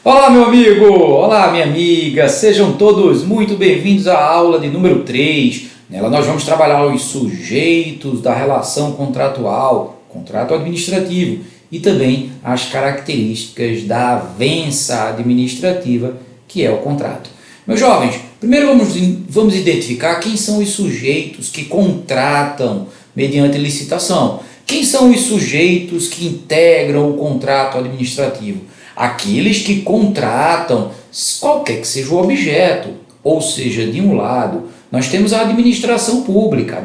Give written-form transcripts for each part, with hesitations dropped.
Olá, meu amigo! Olá, minha amiga! Sejam todos muito bem-vindos à aula de número 3. Nela nós vamos trabalhar os sujeitos da relação contratual, contrato administrativo, e também as características da avença administrativa, que é o contrato. Meus jovens, primeiro vamos identificar quem são os sujeitos que contratam mediante licitação. Quem são os sujeitos que integram o contrato administrativo? Aqueles que contratam qualquer que seja o objeto, ou seja, de um lado, nós temos a administração pública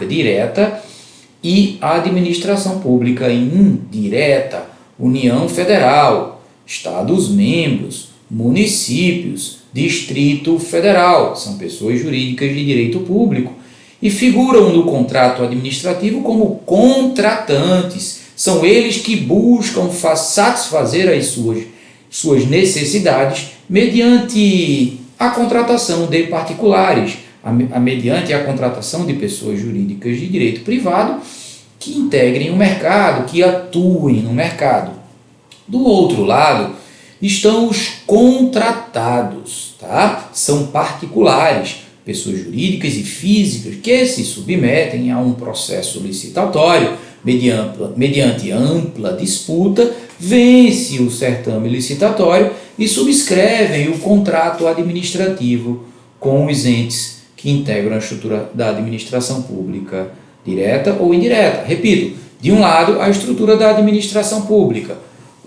direta e a administração pública indireta, União Federal, Estados-membros, municípios, Distrito Federal, são pessoas jurídicas de direito público e figuram no contrato administrativo como contratantes. São eles que buscam satisfazer as suas necessidades mediante a contratação de particulares, mediante a contratação de pessoas jurídicas de direito privado que integrem o mercado, que atuem no mercado. Do outro lado estão os contratados, tá? São particulares, pessoas jurídicas e físicas que se submetem a um processo licitatório, mediante ampla disputa, vence o certame licitatório e subscrevem o contrato administrativo com os entes que integram a estrutura da administração pública, direta ou indireta. Repito, de um lado, a estrutura da administração pública,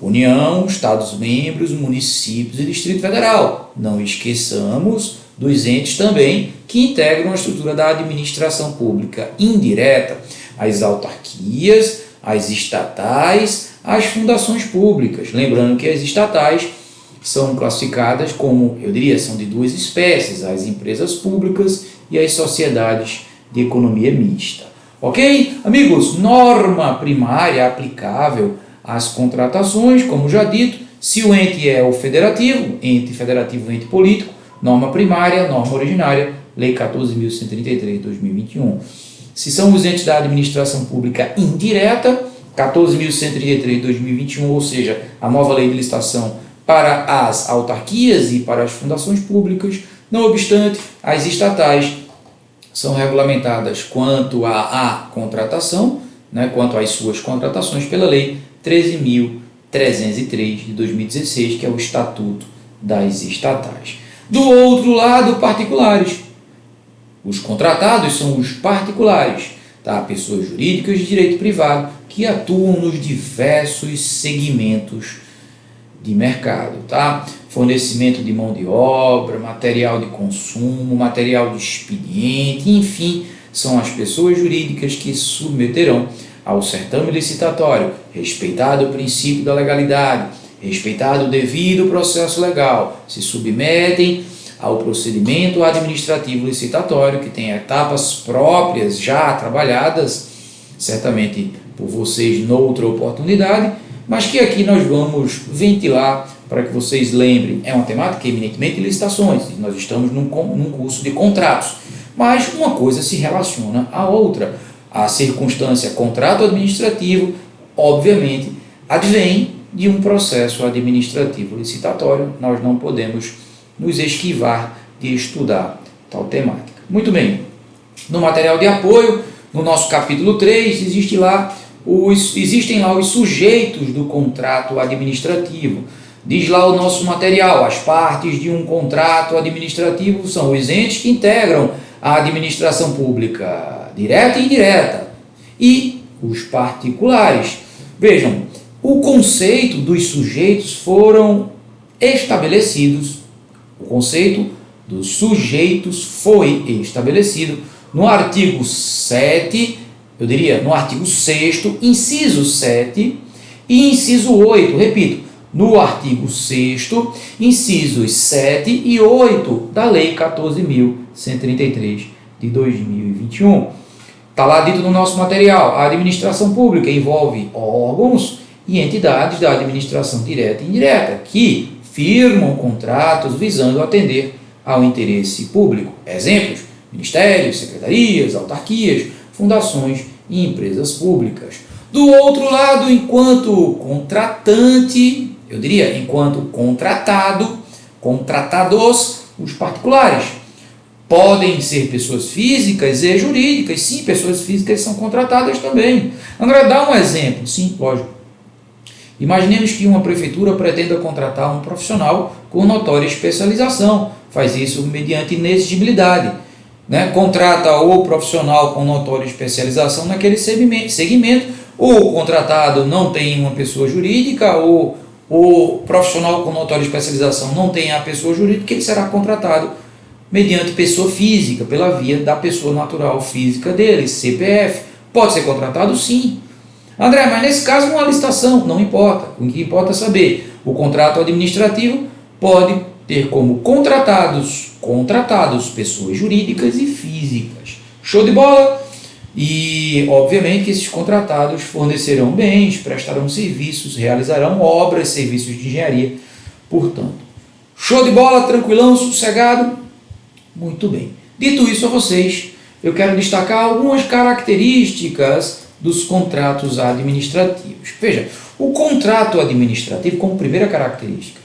União, Estados-membros, municípios e Distrito Federal. Não esqueçamos dos entes também que integram a estrutura da administração pública indireta, as autarquias, as estatais, as fundações públicas. Lembrando que as estatais são classificadas como, são de duas espécies, as empresas públicas e as sociedades de economia mista. Ok? Amigos, norma primária aplicável às contratações, como já dito, se o ente é o federativo, ente político, norma primária, norma originária, Lei 14.133 de 2021. Se são os entes da administração pública indireta, 14.133 de 2021, ou seja, a nova lei de licitação para as autarquias e para as fundações públicas. Não obstante, as estatais são regulamentadas quanto à contratação, quanto às suas contratações, pela Lei 13.303 de 2016, que é o Estatuto das Estatais. Do outro lado, particulares. Os contratados são os particulares, tá? Pessoas jurídicas de direito privado que atuam nos diversos segmentos de mercado, tá? Fornecimento de mão de obra, material de consumo, material de expediente, enfim, são as pessoas jurídicas que se submeterão ao certame licitatório, respeitado o princípio da legalidade, respeitado o devido processo legal, se submetem ao procedimento administrativo licitatório, que tem etapas próprias já trabalhadas, certamente por vocês noutra oportunidade, mas que aqui nós vamos ventilar para que vocês lembrem. É uma temática eminentemente de licitações, e nós estamos num curso de contratos, mas uma coisa se relaciona à outra. A circunstância contrato administrativo, obviamente, advém de um processo administrativo licitatório. Nós não podemos nos esquivar de estudar tal temática. Muito bem, no material de apoio, no nosso capítulo 3, existem lá os sujeitos do contrato administrativo. Diz lá o nosso material, as partes de um contrato administrativo são os entes que integram a administração pública, direta e indireta, e os particulares. Vejam, o conceito dos sujeitos foram estabelecidos. O conceito dos sujeitos foi estabelecido no artigo 7, no artigo 6º, inciso 7 e inciso 8, repito, no artigo 6º, incisos 7 e 8 da Lei 14.133 de 2021. Está lá dito no nosso material, a administração pública envolve órgãos e entidades da administração direta e indireta, que firmam contratos visando atender ao interesse público. Exemplos: ministérios, secretarias, autarquias, fundações e empresas públicas. Do outro lado, enquanto contratante, eu diria, enquanto contratado, contratados, os particulares. Podem ser pessoas físicas e jurídicas, sim, pessoas físicas são contratadas também. André, dá um exemplo, sim, lógico. Imaginemos que uma prefeitura pretenda contratar um profissional com notória especialização, faz isso mediante inexigibilidade, né? Contrata o profissional com notória especialização naquele segmento, ou o contratado não tem uma pessoa jurídica, ou o profissional com notória especialização não tem a pessoa jurídica, ele será contratado mediante pessoa física, pela via da pessoa natural física dele, CPF. Pode ser contratado, sim. André, mas nesse caso uma licitação, não importa. O que importa é saber, o contrato administrativo pode ter como contratados pessoas jurídicas e físicas. Show de bola? E, obviamente, que esses contratados fornecerão bens, prestarão serviços, realizarão obras, serviços de engenharia. Portanto, show de bola, tranquilão, sossegado? Muito bem. Dito isso a vocês, eu quero destacar algumas características dos contratos administrativos. Veja, o contrato administrativo, como primeira característica,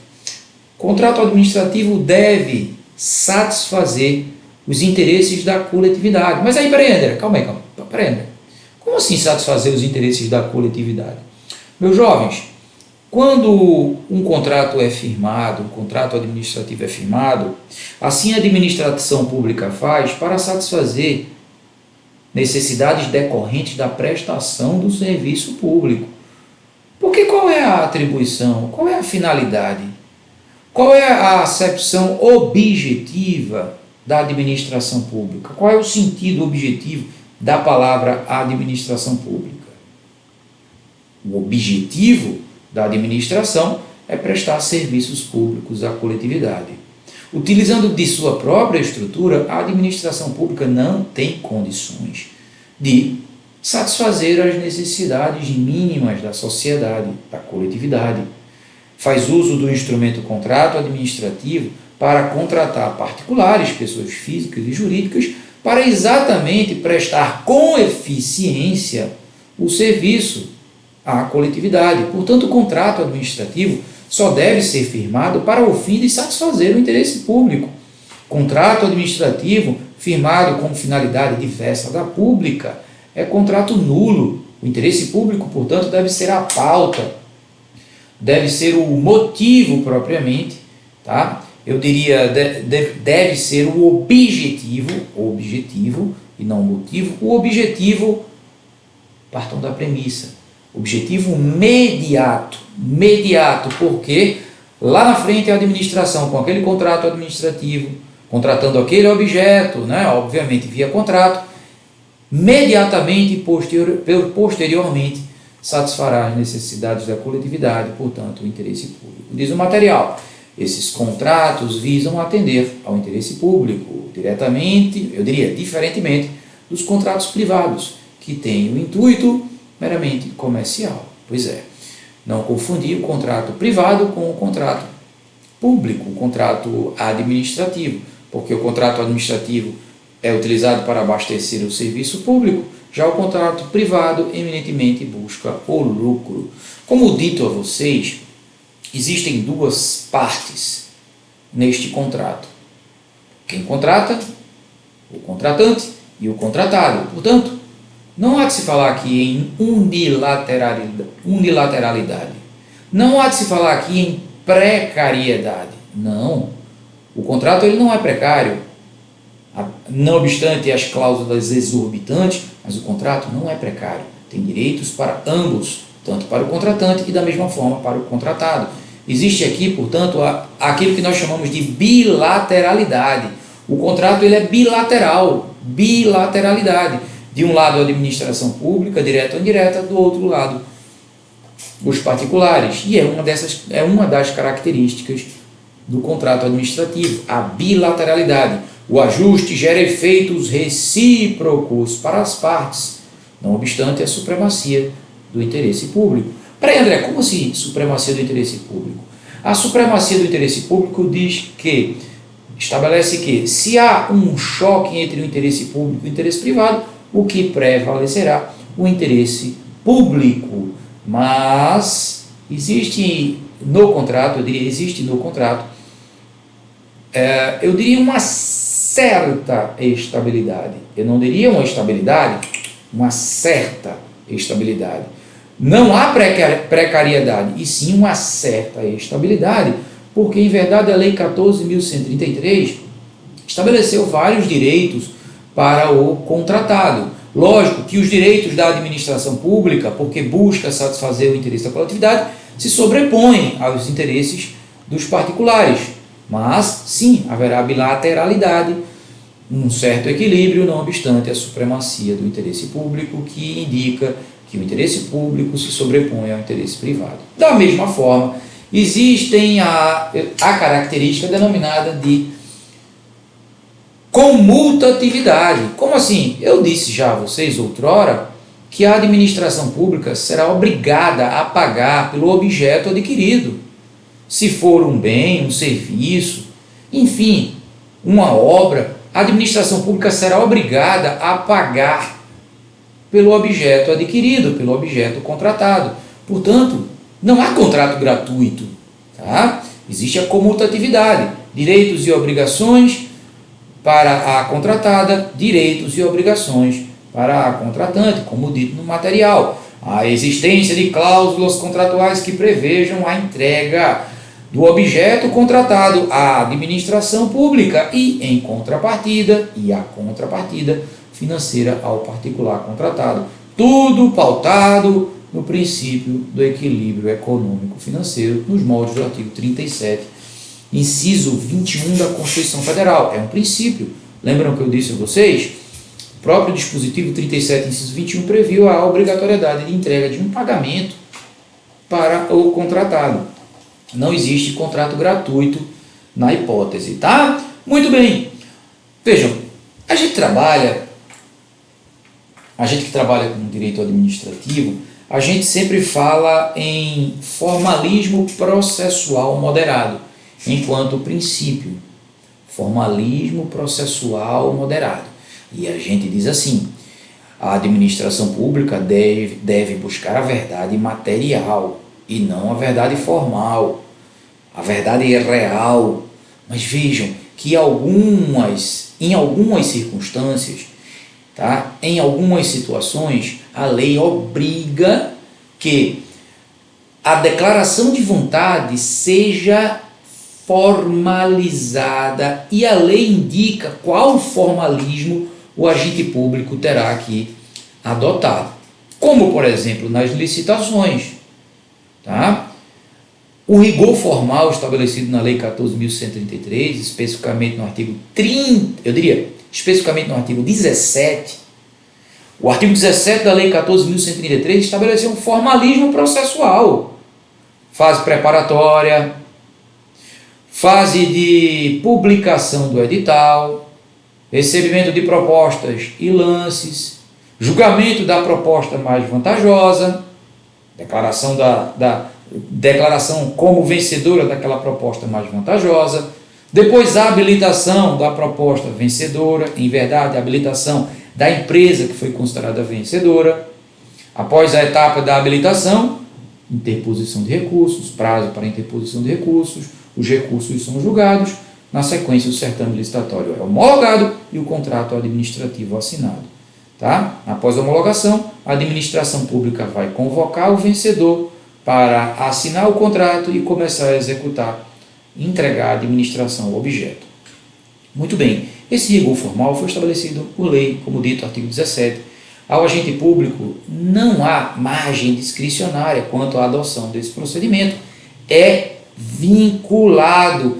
o contrato administrativo deve satisfazer os interesses da coletividade. Mas aí, peraí, André, calma aí. Peraí, André. Como assim satisfazer os interesses da coletividade? Meus jovens, quando um contrato é firmado, um contrato administrativo é firmado, assim a administração pública faz para satisfazer necessidades decorrentes da prestação do serviço público. Porque qual é a atribuição? Qual é a finalidade? Qual é a acepção objetiva da administração pública? Qual é o sentido objetivo da palavra administração pública? O objetivo da administração é prestar serviços públicos à coletividade. Utilizando de sua própria estrutura, a administração pública não tem condições de satisfazer as necessidades mínimas da sociedade, da coletividade. Faz uso do instrumento contrato administrativo para contratar particulares, pessoas físicas e jurídicas, para exatamente prestar com eficiência o serviço à coletividade. Portanto, o contrato administrativo só deve ser firmado para o fim de satisfazer o interesse público. Contrato administrativo firmado com finalidade diversa da pública é contrato nulo. O interesse público, portanto, deve ser a pauta, deve ser o motivo propriamente, tá? Eu diria, deve ser o objetivo e não o motivo. O objetivo, partam da premissa, objetivo imediato, porque lá na frente a administração, com aquele contrato administrativo, contratando aquele objeto, né, obviamente via contrato, imediatamente e posteriormente satisfará as necessidades da coletividade, portanto, o interesse público. Diz o material, esses contratos visam atender ao interesse público diretamente, eu diria, diferentemente dos contratos privados, que têm o intuito meramente comercial. Pois é, não confundir o contrato privado com o contrato público, o contrato administrativo, porque o contrato administrativo é utilizado para abastecer o serviço público, já o contrato privado eminentemente busca o lucro. Como dito a vocês, existem duas partes neste contrato. Quem contrata, o contratante e o contratado. Portanto, não há de se falar aqui em unilateralidade. Não há de se falar aqui em precariedade. Não. O contrato ele não é precário. Não obstante as cláusulas exorbitantes, mas o contrato não é precário. Tem direitos para ambos, tanto para o contratante e da mesma forma para o contratado. Existe aqui, portanto, aquilo que nós chamamos de bilateralidade. O contrato ele é bilateral, bilateralidade. De um lado a administração pública, direta ou indireta, do outro lado os particulares. E é uma das características do contrato administrativo, a bilateralidade. O ajuste gera efeitos recíprocos para as partes, não obstante a supremacia do interesse público. Peraí, André, como assim supremacia do interesse público? A supremacia do interesse público estabelece que se há um choque entre o interesse público e o interesse privado, o que prevalecerá? O interesse público. Mas existe no contrato, eu diria uma certa estabilidade. Eu não diria uma estabilidade, uma certa estabilidade. Não há precariedade, e sim uma certa estabilidade, porque, em verdade, a Lei 14.133 estabeleceu vários direitos para o contratado. Lógico que os direitos da administração pública, porque busca satisfazer o interesse da coletividade, se sobrepõem aos interesses dos particulares. Mas, sim, haverá bilateralidade, um certo equilíbrio, não obstante a supremacia do interesse público, que indica que o interesse público se sobrepõe ao interesse privado. Da mesma forma, existem a característica denominada de comutatividade. Como assim? Eu disse já a vocês outrora que a administração pública será obrigada a pagar pelo objeto adquirido. Se for um bem, um serviço, enfim, uma obra, a administração pública será obrigada a pagar pelo objeto adquirido, pelo objeto contratado. Portanto, não há contrato gratuito. Tá? Existe a comutatividade, direitos e obrigações para a contratada, direitos e obrigações para a contratante, como dito no material. A existência de cláusulas contratuais que prevejam a entrega do objeto contratado à administração pública e, em contrapartida, a contrapartida financeira ao particular contratado. Tudo pautado no princípio do equilíbrio econômico-financeiro, nos moldes do artigo 37, inciso 21 da Constituição Federal. É um princípio. Lembram que eu disse a vocês? O próprio dispositivo 37, inciso 21, previu a obrigatoriedade de entrega de um pagamento para o contratado. Não existe contrato gratuito na hipótese, tá? Muito bem. Vejam, a gente que trabalha com direito administrativo, a gente sempre fala em formalismo processual moderado, enquanto princípio. Formalismo processual moderado. E a gente diz assim: a administração pública deve buscar a verdade material e não a verdade formal, a verdade real. Mas vejam que em algumas circunstâncias, tá? Em algumas situações, a lei obriga que a declaração de vontade seja formalizada e a lei indica qual formalismo o agente público terá que adotar. Como, por exemplo, nas licitações. Tá? O rigor formal estabelecido na Lei 14.133, especificamente no artigo 17, o artigo 17 da Lei 14.133 estabeleceu um formalismo processual, fase preparatória, fase de publicação do edital, recebimento de propostas e lances, julgamento da proposta mais vantajosa, declaração como vencedora daquela proposta mais vantajosa, depois a habilitação da proposta vencedora, em verdade, a habilitação da empresa que foi considerada vencedora. Após a etapa da habilitação, interposição de recursos, prazo para interposição de recursos, os recursos são julgados, na sequência o certame licitatório é homologado e o contrato administrativo assinado. Tá? Após a homologação, a administração pública vai convocar o vencedor para assinar o contrato e começar a executar, entregar à administração o objeto. Muito bem, esse rigor formal foi estabelecido por lei, como dito, artigo 17. Ao agente público não há margem discricionária quanto à adoção desse procedimento. É vinculado.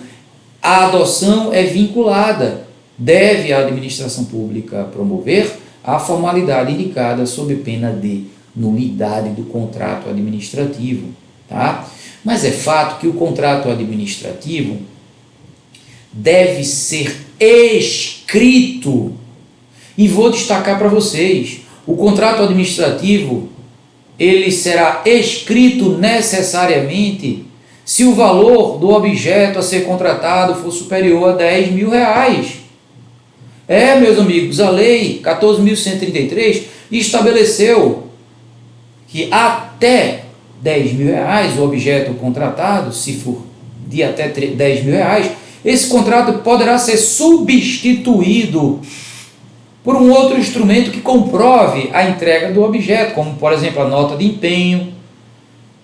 A adoção é vinculada. Deve a administração pública promover a formalidade indicada sob pena de nulidade do contrato administrativo. Tá? Mas é fato que o contrato administrativo deve ser escrito. E vou destacar para vocês, o contrato administrativo ele será escrito necessariamente se o valor do objeto a ser contratado for superior a R$10.000. Meus amigos, a lei 14.133 estabeleceu que até R$ 10.000, o objeto contratado, se for de até R$ 10.000, esse contrato poderá ser substituído por um outro instrumento que comprove a entrega do objeto, como, por exemplo, a nota de empenho,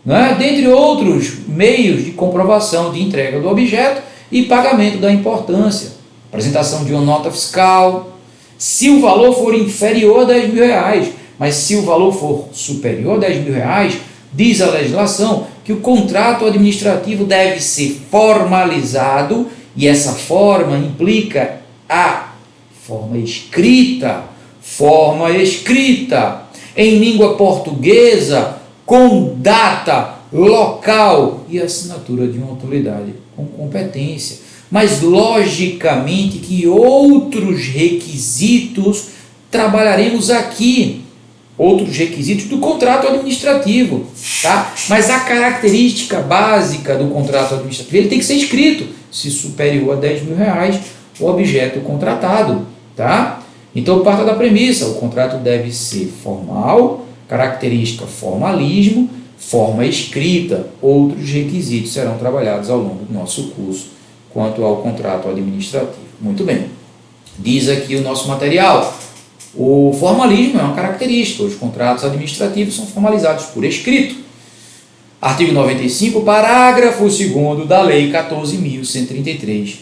né? Dentre outros meios de comprovação de entrega do objeto e pagamento da importância. Apresentação de uma nota fiscal, se o valor for inferior a R$ 10.000, mas se o valor for superior a R$ 10.000, diz a legislação que o contrato administrativo deve ser formalizado, e essa forma implica a forma escrita em língua portuguesa, com data, local e assinatura de uma autoridade com competência. Mas, logicamente, que outros requisitos trabalharemos aqui, outros requisitos do contrato administrativo, tá? Mas a característica básica do contrato administrativo, ele tem que ser escrito, se superior a R$ 10.000, o objeto contratado, tá? Então, parta da premissa, o contrato deve ser formal, característica formalismo, forma escrita. Outros requisitos serão trabalhados ao longo do nosso curso quanto ao contrato administrativo. Muito bem. Diz aqui o nosso material. O formalismo é uma característica. Os contratos administrativos são formalizados por escrito. Artigo 95, parágrafo 2º da Lei 14.133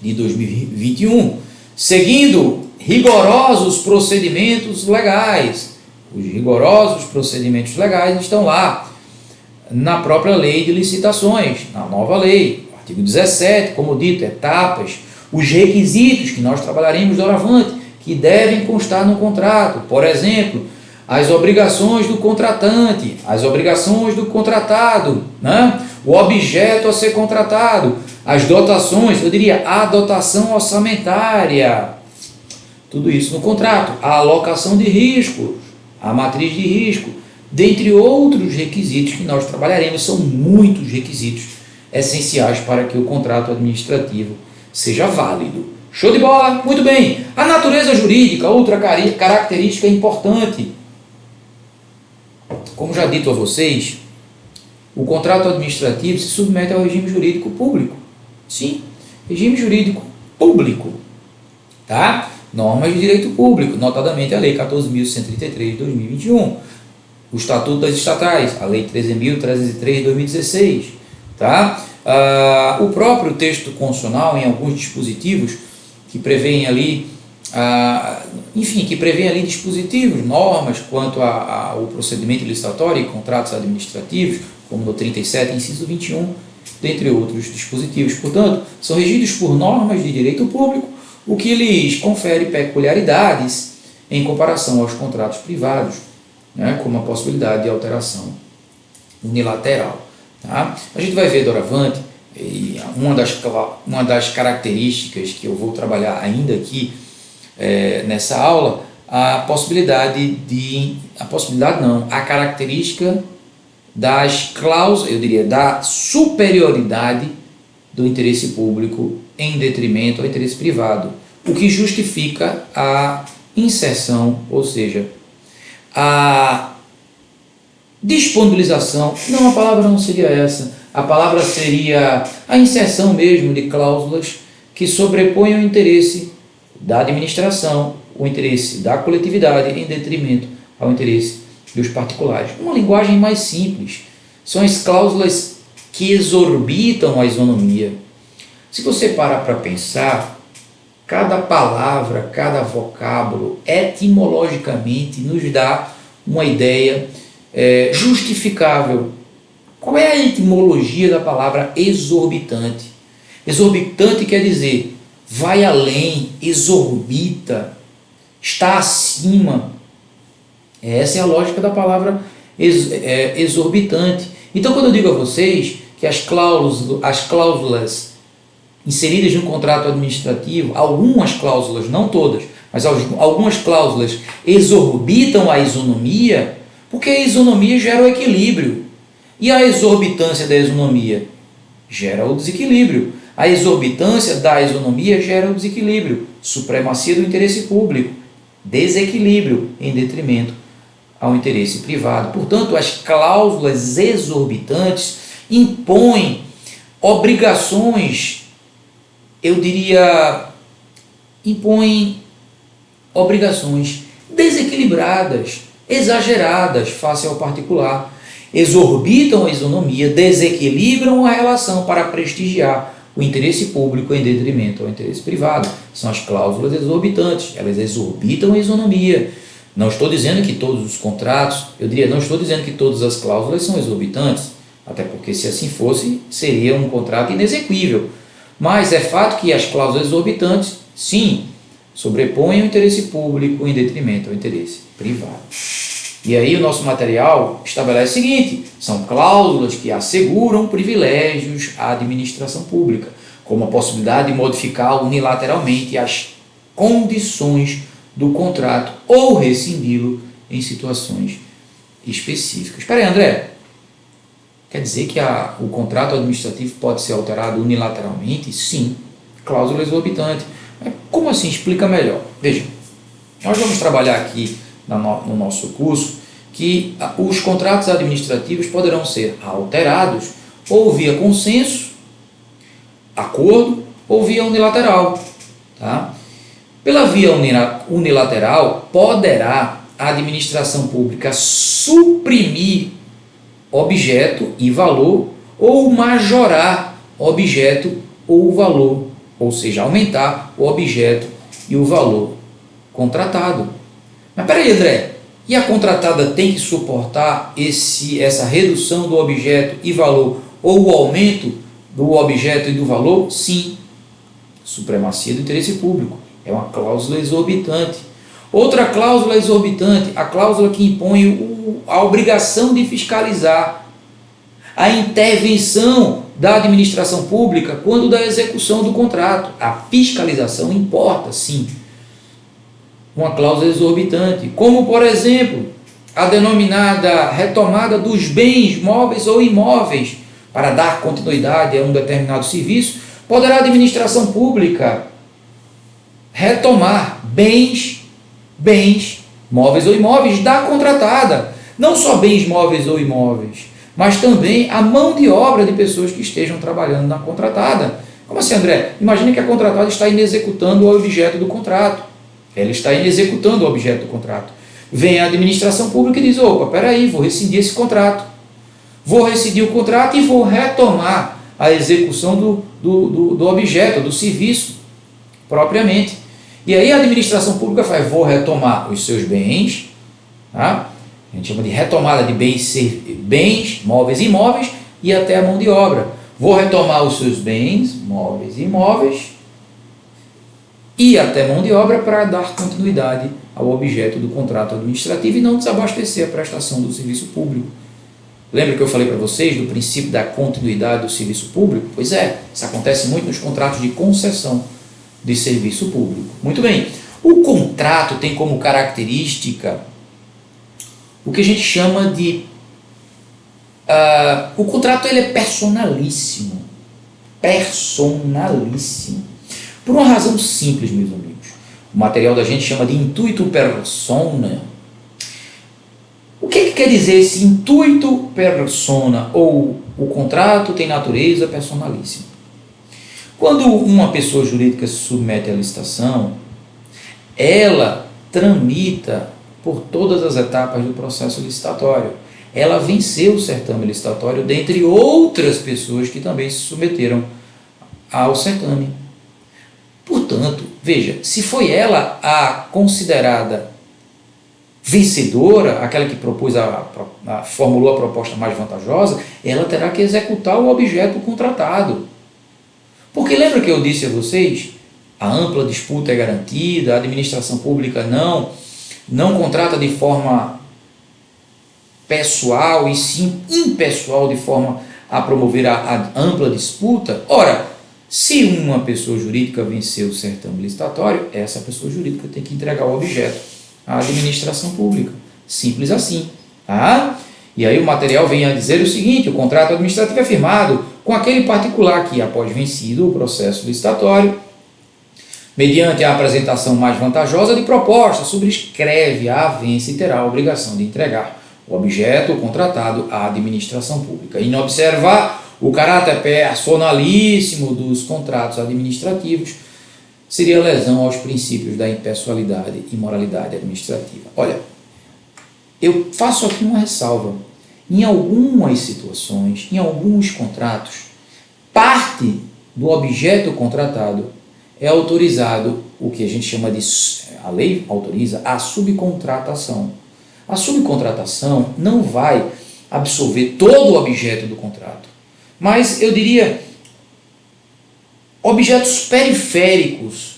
de 2021. Seguindo rigorosos procedimentos legais. Os rigorosos procedimentos legais estão lá na própria lei de licitações, na nova lei, artigo 17, como dito, etapas, os requisitos que nós trabalharemos doravante, que devem constar no contrato, por exemplo, as obrigações do contratante, as obrigações do contratado, né? O objeto a ser contratado, as dotações, eu diria a dotação orçamentária, tudo isso no contrato, a alocação de riscos, a matriz de risco, dentre outros requisitos que nós trabalharemos. São muitos requisitos essenciais para que o contrato administrativo seja válido. Show de bola? Muito bem. A natureza jurídica, outra característica importante. Como já dito a vocês, o contrato administrativo se submete ao regime jurídico público. Sim, regime jurídico público, tá? Normas de direito público, notadamente a Lei 14.133 de 2021, o Estatuto das Estatais, a Lei 13.303 de 2016, tá? O próprio texto constitucional, em alguns dispositivos que prevêem ali, que prevêem ali dispositivos, normas quanto ao procedimento licitatório e contratos administrativos, como no 37, inciso 21, dentre outros dispositivos. Portanto, são regidos por normas de direito público, o que lhes confere peculiaridades em comparação aos contratos privados, né, como a possibilidade de alteração unilateral. Tá? A gente vai ver doravante, e uma das características que eu vou trabalhar ainda aqui nessa aula, a característica das cláusulas, eu diria, da superioridade do interesse público em detrimento ao interesse privado, o que justifica a inserção, ou seja, a disponibilização, não, a palavra não seria essa, a palavra seria a inserção mesmo de cláusulas que sobrepõem o interesse da administração, o interesse da coletividade em detrimento ao interesse dos particulares. Uma linguagem mais simples, são as cláusulas que exorbitam a isonomia. Se você parar para pensar, cada palavra, cada vocábulo, etimologicamente, nos dá uma ideia justificável. Qual é a etimologia da palavra exorbitante? Exorbitante quer dizer, vai além, exorbita, está acima. Essa é a lógica da palavra exorbitante. Então, quando eu digo a vocês que as cláusulas inseridas no contrato administrativo, algumas cláusulas, não todas, mas algumas cláusulas exorbitam a isonomia, porque a isonomia gera o equilíbrio. E a exorbitância da isonomia gera o desequilíbrio. A exorbitância da isonomia gera o desequilíbrio. Supremacia do interesse público. Desequilíbrio em detrimento ao interesse privado. Portanto, as cláusulas exorbitantes impõem obrigações, eu diria, impõem obrigações desequilibradas, exageradas face ao particular, exorbitam a isonomia, desequilibram a relação para prestigiar o interesse público em detrimento ao interesse privado. São as cláusulas exorbitantes, elas exorbitam a isonomia. Não estou dizendo que todos os contratos, não estou dizendo que todas as cláusulas são exorbitantes, até porque se assim fosse, seria um contrato inexequível. Mas é fato que as cláusulas exorbitantes, sim, sobrepõem o interesse público em detrimento ao interesse privado. E aí o nosso material estabelece o seguinte: são cláusulas que asseguram privilégios à administração pública, como a possibilidade de modificar unilateralmente as condições do contrato ou rescindi-lo em situações específicas. Espera aí, André, quer dizer que o contrato administrativo pode ser alterado unilateralmente? Sim, cláusula exorbitante. Mas como assim? Explica melhor. Veja, nós vamos trabalhar aqui no nosso curso que os contratos administrativos poderão ser alterados ou via consenso, acordo, ou via unilateral. Tá? Pela via unilateral, poderá a administração pública suprimir objeto e valor ou majorar objeto ou valor, ou seja, aumentar o objeto e o valor contratado. Mas peraí, André, e a contratada tem que suportar essa redução do objeto e valor ou o aumento do objeto e do valor? Sim. Supremacia do interesse público. É uma cláusula exorbitante. Outra cláusula exorbitante, a cláusula que impõe a obrigação de fiscalizar a intervenção da administração pública quando da execução do contrato. A fiscalização importa, sim. Uma cláusula exorbitante, como, por exemplo, a denominada retomada dos bens móveis ou imóveis para dar continuidade a um determinado serviço, poderá a administração pública retomar bens móveis ou imóveis da contratada. Não só bens móveis ou imóveis, mas também a mão de obra de pessoas que estejam trabalhando na contratada. Como assim, André? Imagine que a contratada está executando o objeto do contrato. Ela está executando o objeto do contrato. Vem a administração pública e diz: opa, peraí, vou rescindir esse contrato. Vou rescindir o contrato e vou retomar a execução do objeto, do serviço, propriamente. E aí a administração pública faz: vou retomar os seus bens, tá? A gente chama de retomada de bens, móveis e imóveis, e até a mão de obra. Vou retomar os seus bens, móveis e imóveis, e até mão de obra para dar continuidade ao objeto do contrato administrativo e não desabastecer a prestação do serviço público. Lembra que eu falei para vocês do princípio da continuidade do serviço público? Pois é, isso acontece muito nos contratos de concessão de serviço público. Muito bem, o contrato tem como característica o que a gente chama de... o contrato ele é personalíssimo. Personalíssimo. Por uma razão simples, meus amigos. O material da gente chama de intuito persona. O que quer dizer esse intuito persona? Ou o contrato tem natureza personalíssima? Quando uma pessoa jurídica se submete à licitação, ela tramita por todas as etapas do processo licitatório. Ela venceu o certame licitatório, dentre outras pessoas que também se submeteram ao certame. Portanto, veja, se foi ela a considerada vencedora, aquela que propôs formulou a proposta mais vantajosa, ela terá que executar o objeto contratado. Porque lembra que eu disse a vocês, a ampla disputa é garantida, a administração pública não contrata de forma pessoal e sim impessoal, de forma a promover a ampla disputa. Ora, se uma pessoa jurídica venceu o certame licitatório, essa pessoa jurídica tem que entregar o objeto à administração pública. Simples assim. Tá? E aí o material vem a dizer o seguinte: o contrato administrativo é firmado com aquele particular que, após vencido o processo licitatório, Mediante a apresentação mais vantajosa de proposta, subscreve a avença e terá a obrigação de entregar o objeto contratado à administração pública. Inobservar o caráter personalíssimo dos contratos administrativos seria lesão aos princípios da impessoalidade e moralidade administrativa. Olha, eu faço aqui uma ressalva. Em algumas situações, em alguns contratos, parte do objeto contratado é autorizado o que a gente chama de, a lei autoriza a subcontratação. A subcontratação não vai absorver todo o objeto do contrato, mas eu diria objetos periféricos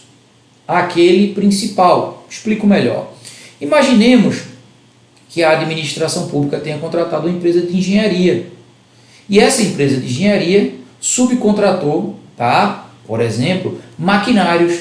àquele principal. Explico melhor. Imaginemos que a administração pública tenha contratado uma empresa de engenharia e essa empresa de engenharia subcontratou, por exemplo, maquinários.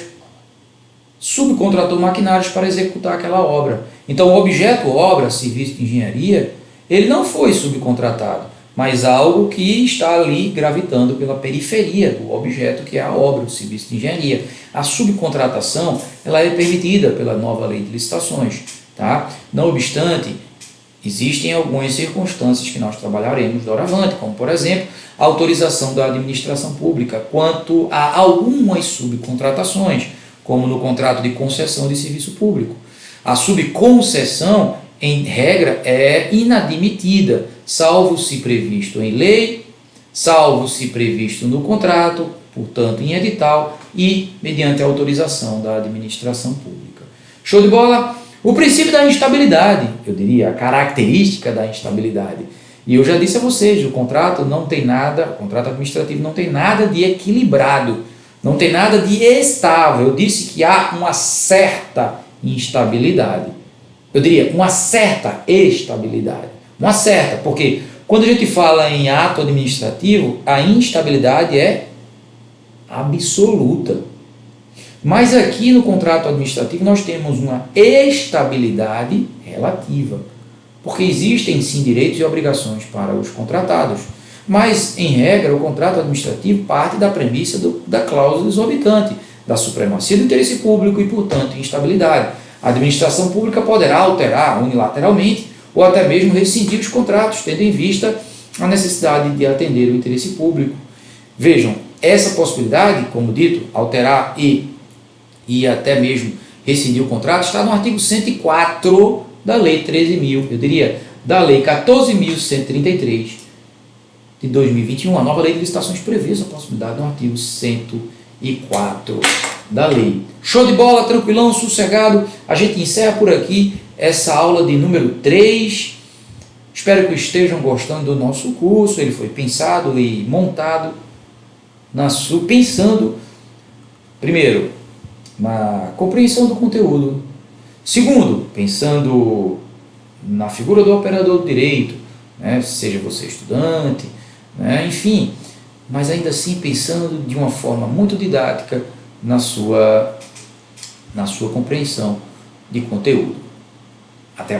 Subcontratou maquinários para executar aquela obra. Então, o objeto obra, serviço de engenharia, ele não foi subcontratado, mas algo que está ali gravitando pela periferia do objeto, que é a obra, o serviço de engenharia. A subcontratação ela é permitida pela nova lei de licitações. Não obstante, existem algumas circunstâncias que nós trabalharemos doravante, como, por exemplo, a autorização da administração pública quanto a algumas subcontratações, como no contrato de concessão de serviço público. A subconcessão, em regra, é inadmitida, salvo se previsto em lei, salvo se previsto no contrato, portanto em edital e mediante a autorização da administração pública. Show de bola? O princípio da instabilidade, eu diria, a característica da instabilidade. E eu já disse a vocês, o contrato não tem nada, o contrato administrativo não tem nada de equilibrado, não tem nada de estável. Eu disse que há uma certa instabilidade. Eu diria, uma certa estabilidade. Uma certa, porque quando a gente fala em ato administrativo, a instabilidade é absoluta. Mas aqui no contrato administrativo nós temos uma estabilidade relativa, porque existem sim direitos e obrigações para os contratados, mas em regra o contrato administrativo parte da premissa da cláusula exorbitante, da supremacia do interesse público e, portanto, instabilidade. A administração pública poderá alterar unilateralmente ou até mesmo rescindir os contratos, tendo em vista a necessidade de atender o interesse público. Vejam, essa possibilidade, como dito, alterar e até mesmo rescindir o contrato, está no artigo 104 da Lei 13.000, eu diria, da Lei 14.133 de 2021. A nova Lei de Licitações prevê essa possibilidade no artigo 104 da lei. Show de bola, tranquilão, sossegado. A gente encerra por aqui essa aula de número 3. Espero que estejam gostando do nosso curso. Ele foi pensado e montado pensando, primeiro, na compreensão do conteúdo. Segundo, pensando na figura do operador do direito, seja você estudante, enfim, mas ainda assim pensando de uma forma muito didática na sua compreensão de conteúdo. Até a próxima.